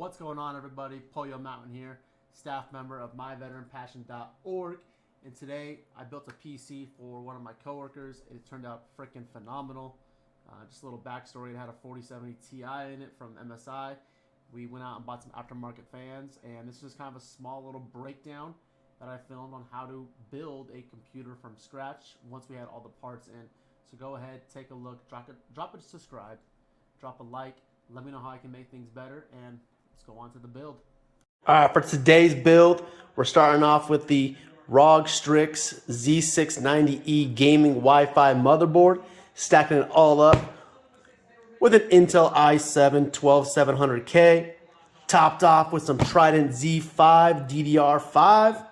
What's going on, everybody? Pollo Mountain here, staff member of myveteranpassion.org. And today I built a PC for one of my coworkers. It turned out freaking phenomenal. Just a little backstory: it had a 4070 Ti in it from MSI. We went out and bought some aftermarket fans, and this is just kind of a small little breakdown that I filmed on how to build a computer from scratch once we had all the parts in. So go ahead, take a look, drop a subscribe, drop a like, let me know how I can make things better, and let's go on to the build. All right, for today's build, we're starting off with the ROG Strix Z690E gaming Wi-Fi motherboard, stacking it all up with an Intel i7 12700K, topped off with some Trident Z5 DDR5,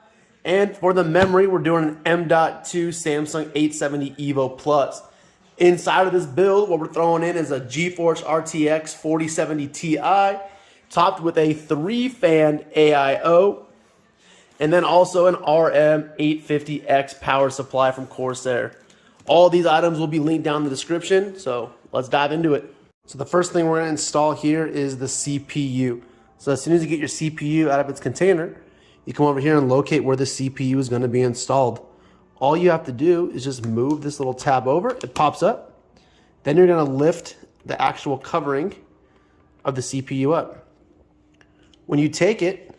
and for the memory, we're doing an M.2 Samsung 870 EVO Plus. Inside of this build, what we're throwing in is a GeForce RTX 4070 Ti, topped with a 3-fan AIO, and then also an RM850X power supply from Corsair. All these items will be linked down in the description, so let's dive into it. So the first thing we're going to install here is the CPU. So as soon as you get your CPU out of its container, you come over here and locate where the CPU is going to be installed. All you have to do is just move this little tab over, it pops up. Then you're going to lift the actual covering of the CPU up. When you take it,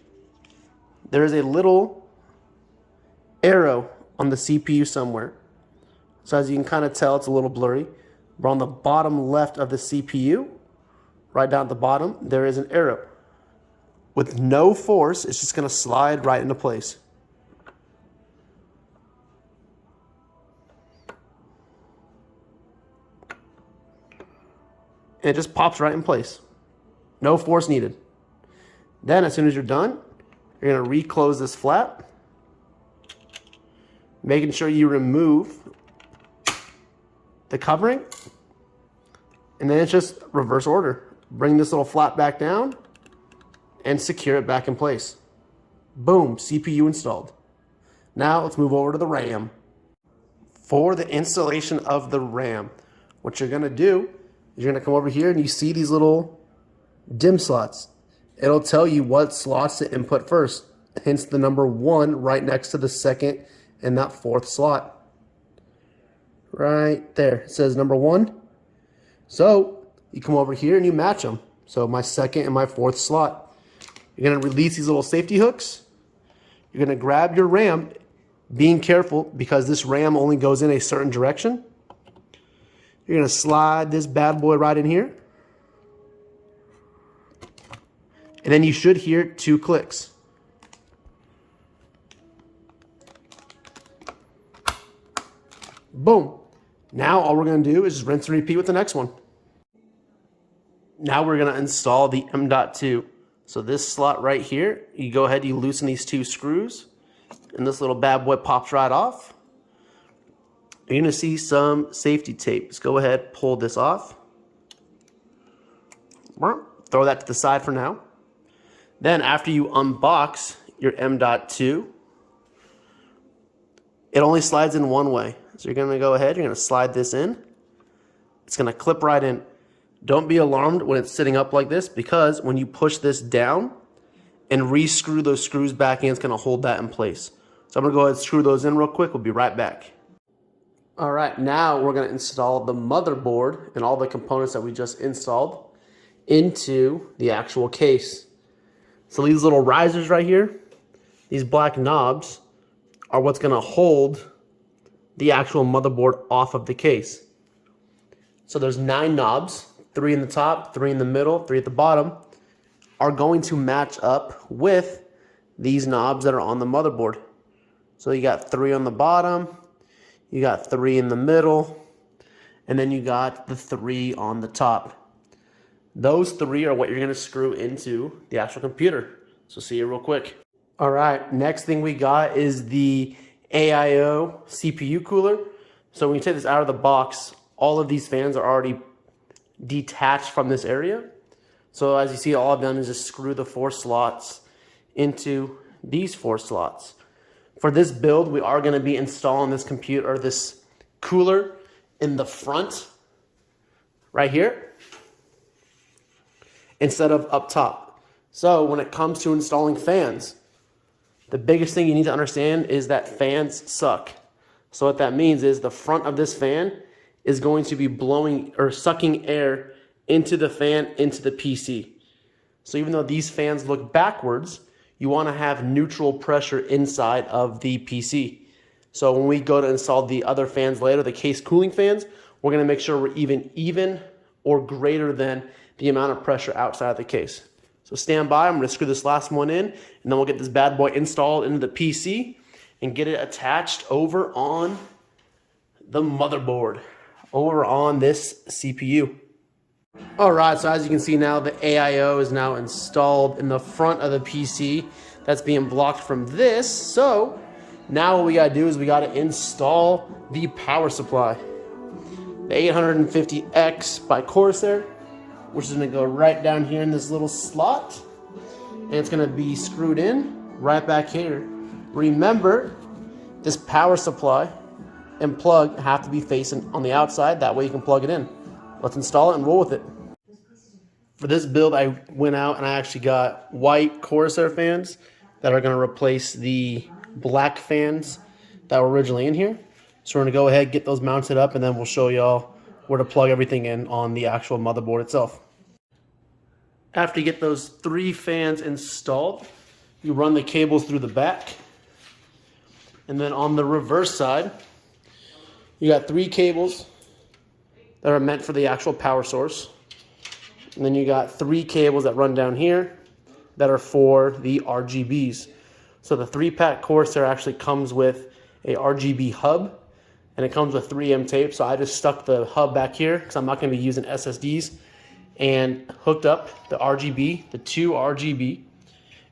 there is a little arrow on the CPU somewhere. So as you can kind of tell, it's a little blurry. But on the bottom left of the CPU, right down at the bottom, there is an arrow. With no force, it's just going to slide right into place. And it just pops right in place. No force needed. Then as soon as you're done, you're going to reclose this flap, making sure you remove the covering, and then it's just reverse order. Bring this little flap back down and secure it back in place. Boom, CPU installed. Now let's move over to the RAM. For the installation of the RAM, what you're going to do is you're going to come over here and you see these little DIMM slots. It'll tell you what slots to input first, hence the number 1 right next to the second and that 4th slot. Right there, it says number 1. So you come over here and you match them. So my second and my 4th slot. You're going to release these little safety hooks. You're going to grab your RAM, being careful because this RAM only goes in a certain direction. You're going to slide this bad boy right in here. And then you should hear 2 clicks. Boom. Now all we're going to do is just rinse and repeat with the next one. Now we're going to install the M.2. So this slot right here, you go ahead, you loosen these 2 screws, and this little bad boy pops right off. You're going to see some safety tape. Let's go ahead, pull this off. Throw that to the side for now. Then after you unbox your M.2, it only slides in one way. So you're going to go ahead, you're going to slide this in. It's going to clip right in. Don't be alarmed when it's sitting up like this, because when you push this down and re-screw those screws back in, it's going to hold that in place. So I'm going to go ahead and screw those in real quick. We'll be right back. All right, now we're going to install the motherboard and all the components that we just installed into the actual case. So these little risers right here, these black knobs, are what's going to hold the actual motherboard off of the case. So there's 9 knobs, 3 in the top, 3 in the middle, 3 at the bottom, are going to match up with these knobs that are on the motherboard. So you got 3 on the bottom, you got 3 in the middle, and then you got the 3 on the top. Those 3 are what you're going to screw into the actual computer. So see you real quick. All right, next thing we got is the AIO CPU cooler. So when you take this out of the box, all of these fans are already detached from this area. So as you see, all I've done is just screw the 4 slots into these 4 slots. For this build, we are going to be installing this computer, or this cooler, in the front, right here, instead of up top. So when it comes to installing fans, the biggest thing you need to understand is that fans suck. So what that means is the front of this fan is going to be blowing or sucking air into the fan, into the PC. So even though these fans look backwards, you want to have neutral pressure inside of the PC. So when we go to install the other fans later, the case cooling fans, we're going to make sure we're even or greater than the amount of pressure outside of the case. So stand by, I'm going to screw this last one in, and then we'll get this bad boy installed into the PC and get it attached over on the motherboard, over on this CPU. All right, so as you can see now, the AIO is now installed in the front of the PC. That's being blocked from this. So now what we gotta do is we gotta install the power supply. The 850X by Corsair, which is gonna go right down here in this little slot. And it's gonna be screwed in right back here. Remember, this power supply and plug have to be facing on the outside. That way you can plug it in. Let's install it and roll with it. For this build, I went out and I actually got white Corsair fans that are going to replace the black fans that were originally in here. So we're going to go ahead, get those mounted up, and then we'll show y'all where to plug everything in on the actual motherboard itself. After you get those 3 fans installed, you run the cables through the back. And then on the reverse side, you got 3 cables that are meant for the actual power source. And then you got 3 cables that run down here that are for the RGBs. So the 3-pack Corsair actually comes with a RGB hub, and it comes with 3M tape. So I just stuck the hub back here because I'm not going to be using SSDs, and hooked up the RGB, the 2 RGB,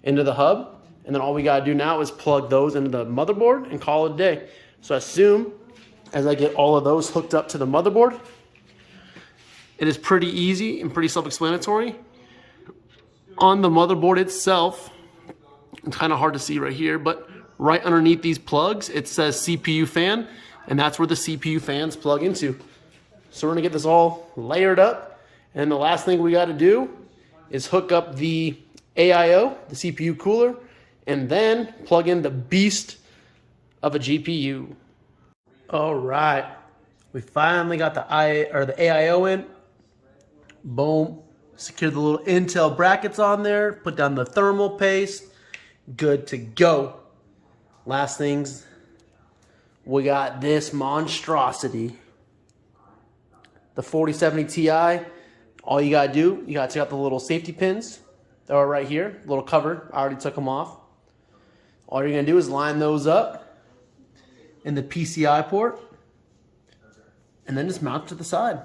into the hub. And then all we got to do now is plug those into the motherboard and call it a day. So as soon as I get all of those hooked up to the motherboard, it is pretty easy and pretty self-explanatory. On the motherboard itself, it's kind of hard to see right here, but right underneath these plugs, it says CPU fan, and that's where the CPU fans plug into. So we're gonna get this all layered up, and the last thing we gotta do is hook up the AIO, the CPU cooler, and then plug in the beast of a GPU. All right, we finally got the AIO in. Boom. Secure the little Intel brackets on there. Put down the thermal paste. Good to go. Last things, we got this monstrosity. The 4070 Ti. All you gotta do, you gotta take out the little safety pins that are right here. Little cover, I already took them off. All you're gonna do is line those up in the PCI port, and then just mount it to the side.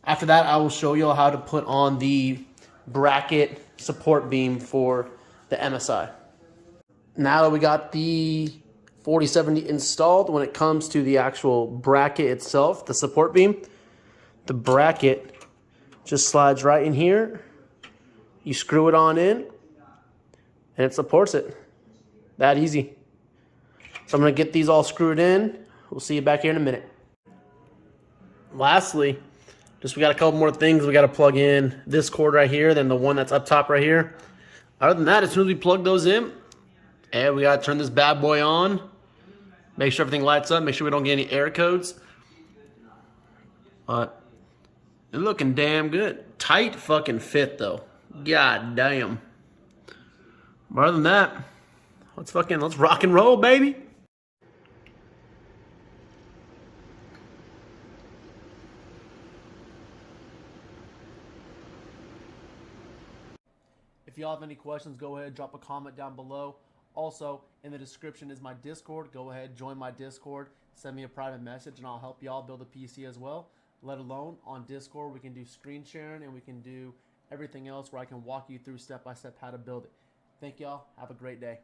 After that, I will show you how to put on the bracket support beam for the MSI. Now that we got the 4070 installed, when it comes to the actual bracket itself, the support beam, the bracket just slides right in here. You screw it on in, and it supports it. That easy. So I'm going to get these all screwed in. We'll see you back here in a minute. Lastly, we got a couple more things. We got to plug in this cord right here, then the one that's up top right here. Other than that, as soon as we plug those in, and we got to turn this bad boy on. Make sure everything lights up. Make sure we don't get any error codes. But it's looking damn good. Tight fucking fit though. God damn. But other than that, let's rock and roll, baby. If y'all have any questions, go ahead, drop a comment down below. Also, in the description is my Discord. Go ahead, join my Discord, send me a private message, and I'll help y'all build a PC as well. Let alone, on Discord, we can do screen sharing, and we can do everything else where I can walk you through step-by-step how to build it. Thank y'all. Have a great day.